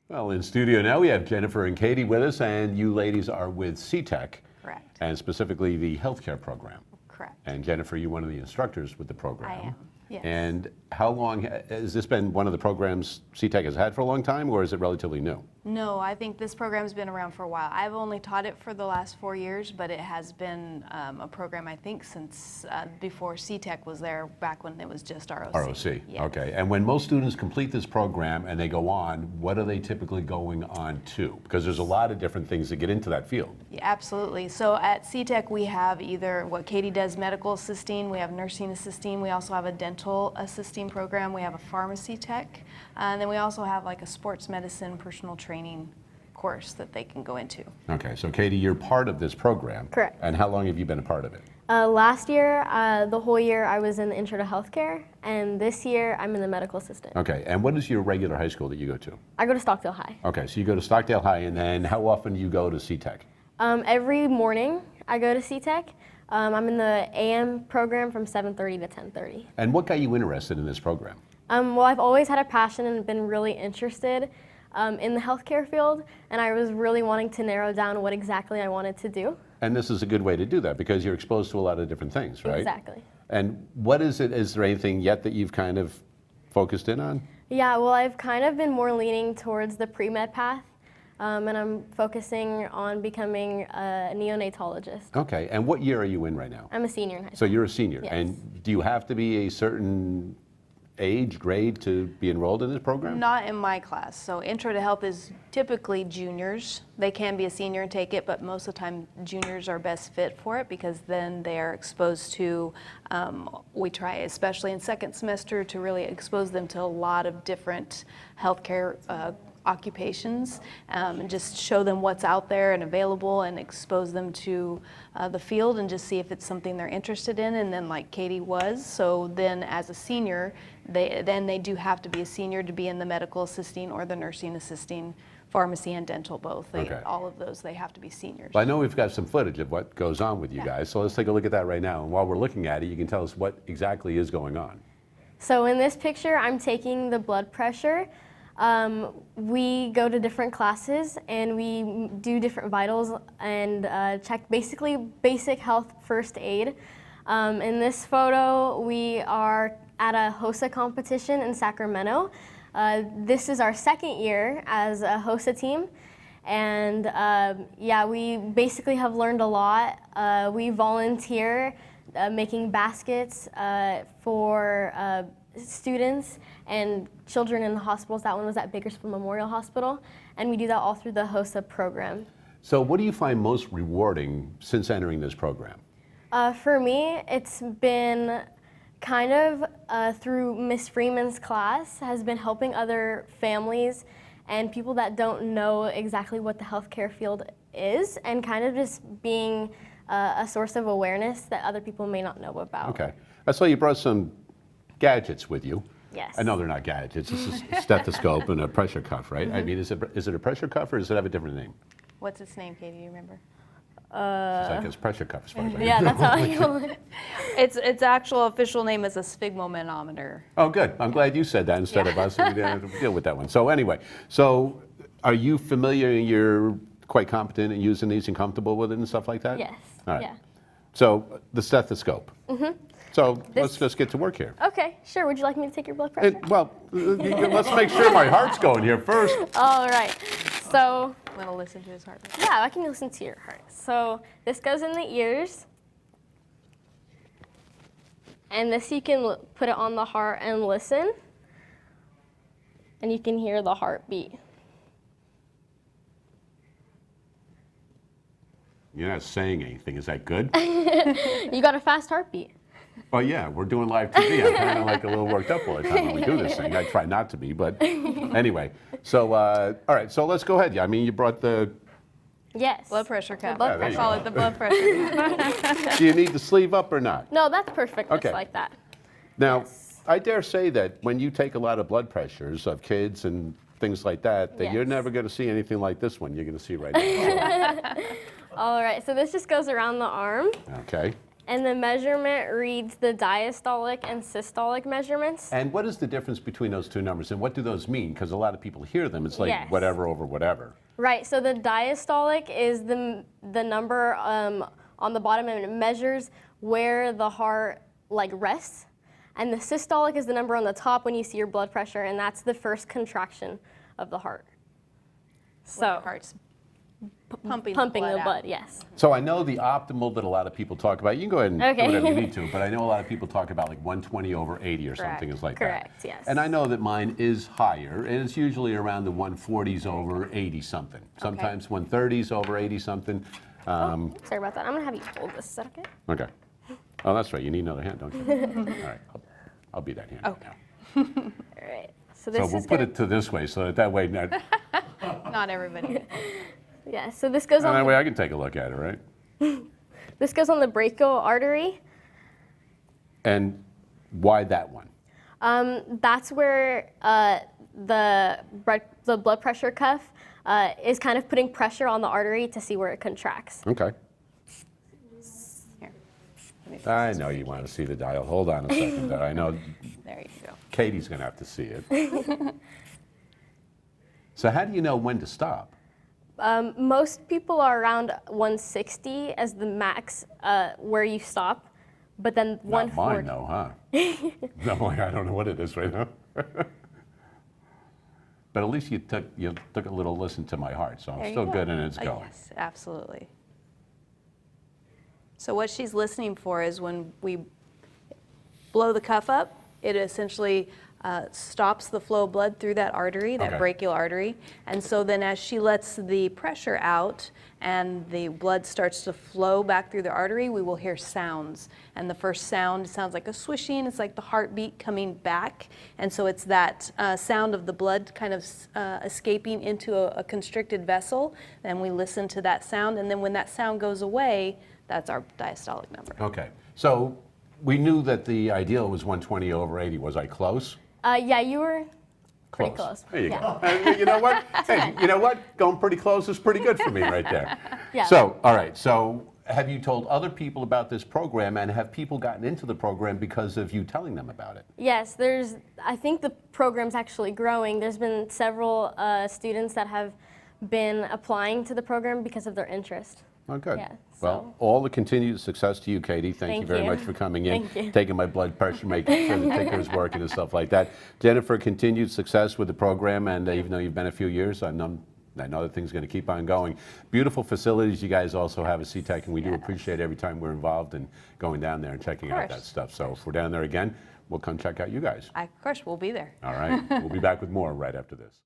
Well, in studio now we have Jennifer and Katie with us, and you ladies are with CTEC. Correct. And specifically the healthcare program. Correct. And Jennifer, you're one of the instructors with the program. I am, yes. And how long, has this been one of the programs CTEC has had for a long time, or is it relatively new? No, I think this program's been around for a while. I've only taught it for the last 4 years, but it has been a program, I think, since before CTEC was there, back when it was just ROC. ROC, Yes. okay. And when most students complete this program and they go on, what are they typically going on to? Because there's a lot of different things that get into that field. Yeah, absolutely. So at CTEC we have either what Katie does, medical assisting, we have nursing assisting, we also have a dental assisting program, we have a pharmacy tech, and then we also have like a sports medicine personal training course that they can go into. Okay, so Katie, you're part of this program. Correct. And how long have you been a part of it? Last year, the whole year, I was in the Intro to Healthcare, and this year, I'm in the medical assistant. Okay, and what is your regular high school that you go to? I go to Stockdale High. Okay, so you go to Stockdale High, and then how often do you go to CTEC? Every morning, I go to CTEC. I'm in the AM program from 7:30 to 10:30. And what got you interested in this program? Well, I've always had a passion and been really interested in the healthcare field, and I was really wanting to narrow down what exactly I wanted to do. And this is a good way to do that because you're exposed to a lot of different things, right? Exactly. And what is it, is there anything yet that you've kind of focused in on? Yeah, well, I've kind of been more leaning towards the pre-med path, and I'm focusing on becoming a neonatologist. Okay, and what year are you in right now? I'm a senior in high So school. you're a senior, Yes. and do you have to be a certain age, grade to be enrolled in this program? Not in my class. So Intro to Health is typically juniors. They can be a senior and take it, but most of the time juniors are best fit for it because then they are exposed to, we try especially in second semester to really expose them to a lot of different healthcare occupations, and just show them what's out there and available and expose them to the field and just see if it's something they're interested in. And then like Katie was, so then as a senior, they do have to be a senior to be in the medical assisting or the nursing assisting, pharmacy and dental both. Okay. All of those, they have to be seniors. Well, I know we've got some footage of what goes on with you Yeah. guys, so let's take a look at that right now. And while we're looking at it, you can tell us what exactly is going on. So in this picture, I'm taking the blood pressure. We go to different classes and we do different vitals and check basically basic health first aid. In this photo, we are at a HOSA competition in Sacramento. This is our second year as a HOSA team. And yeah, we basically have learned a lot. We volunteer making baskets for students and children in the hospitals. That one was at Bakersfield Memorial Hospital, and we do that all through the HOSA program. So what do you find most rewarding since entering this program? For me, it's been kind of through Miss Freeman's class, has been helping other families and people that don't know exactly what the healthcare field is, and kind of just being a source of awareness that other people may not know about. Okay. I saw you brought some gadgets with you. Yes. I know they're not gadgets. This is a stethoscope and a pressure cuff, right? I mean, is it a pressure cuff or does it have a different name? What's its name, Katie? Do you remember? It's like it's pressure cuff as far as I know. Yeah, that's how I know it. Its actual official name is a sphygmomanometer. Oh, good. I'm glad you said that instead of us. We didn't have to deal with that one. So anyway, so are you familiar and you're quite competent in using these and comfortable with it and stuff like that? Yes. All right. Yeah. So the stethoscope. Mm-hmm. So let's just get to work here. Okay, sure. Would you like me to take your blood pressure? Well, let's make sure my heart's going here first. All right. So, I'm going to listen to his heart rate. yeah, I can listen to your heart. So this goes in the ears. And this you can put it on the heart and listen. And you can hear the heartbeat. You're not saying anything. Is that good? You got a fast heartbeat. Oh, yeah, we're doing live TV. I'm kind of like a little worked up all the time when we do this thing. I try not to be, but anyway. So, all right, so let's go ahead. Yeah, I mean, you brought the, Yes. Blood pressure cuff. blood I call it the blood pressure. do you need the sleeve up or not? No, that's perfect, Okay. just like that. Now, Yes. I dare say that when you take a lot of blood pressures of kids and things like that, that you're Yes. never going to see anything like this one you're going to see right now. All right, so this just goes around the arm. Okay. And the measurement reads the diastolic and systolic measurements. And what is the difference between those two numbers, and what do those mean? Because a lot of people hear them, it's like Yes. whatever over whatever. Right, so the diastolic is the number on the bottom, and it measures where the heart like rests. And the systolic is the number on the top when you see your blood pressure, and that's the first contraction of the heart. So Heart's pumping the the blood blood, out. yes. So I know the optimal that a lot of people talk about. You can go ahead and Okay. do whatever you need to, but I know a lot of people talk about like 120 over 80 or something is like Correct, that. yes. And I know that mine is higher, and it's usually around the 140s over 80 something. Sometimes 130s over 80 something. Sorry about that. I'm gonna have you hold this. Is that okay? Okay. Oh, that's right. You need another hand, don't you? All right. I'll be that hand right Okay. now. All right. So So this we'll is put gonna, it to this way so that way, and Not everybody. yeah. So this goes on. that way I can take a look at it, right? This goes on the brachial artery. And why that one? That's where the blood pressure cuff is kind of putting pressure on the artery to see where it contracts. Okay. Here. I know you want to see the dial. Hold on a second. I know There you go. Katie's going to have to see it. So how do you know when to stop? Most people are around 160 as the max where you stop, but then Not 140. mine, though, huh? No, I don't know what it is right now. But at least you took a little listen to my heart, so There I'm you still go. good and it's going. Yes, absolutely. So what she's listening for is when we blow the cuff up, it essentially stops the flow of blood through that artery, that Okay. brachial artery. And so then as she lets the pressure out and the blood starts to flow back through the artery, we will hear sounds. And the first sound sounds like a swishing. It's like the heartbeat coming back. And so it's that sound of the blood kind of escaping into a constricted vessel. And we listen to that sound. And then when that sound goes away, that's our diastolic number. Okay, so we knew that the ideal was 120 over 80. Was I close? Yeah, you were pretty close. There you Yeah. go. And you know what? Hey, you know what? Going pretty close is pretty good for me right there. Yeah. So, all right. So, have you told other people about this program, and have people gotten into the program because of you telling them about it? Yes, I think the program's actually growing. There's been several students that have been applying to the program because of their interest. Oh, good. Yeah, Well, so- all the continued success to you, Katie. Thank you Thank very you. much for coming in, Thank you. taking my blood pressure, making sure the ticker is working and stuff like that. Jennifer, continued success with the program, and even though you've been a few years, I know that thing's going to keep on going. Beautiful facilities you guys also have at CTEC, and we do appreciate every time we're involved in going down there and checking out that course. stuff. So if we're down there again, we'll come check out you guys. Of course, we'll be there. All right? We'll be back with more right after this.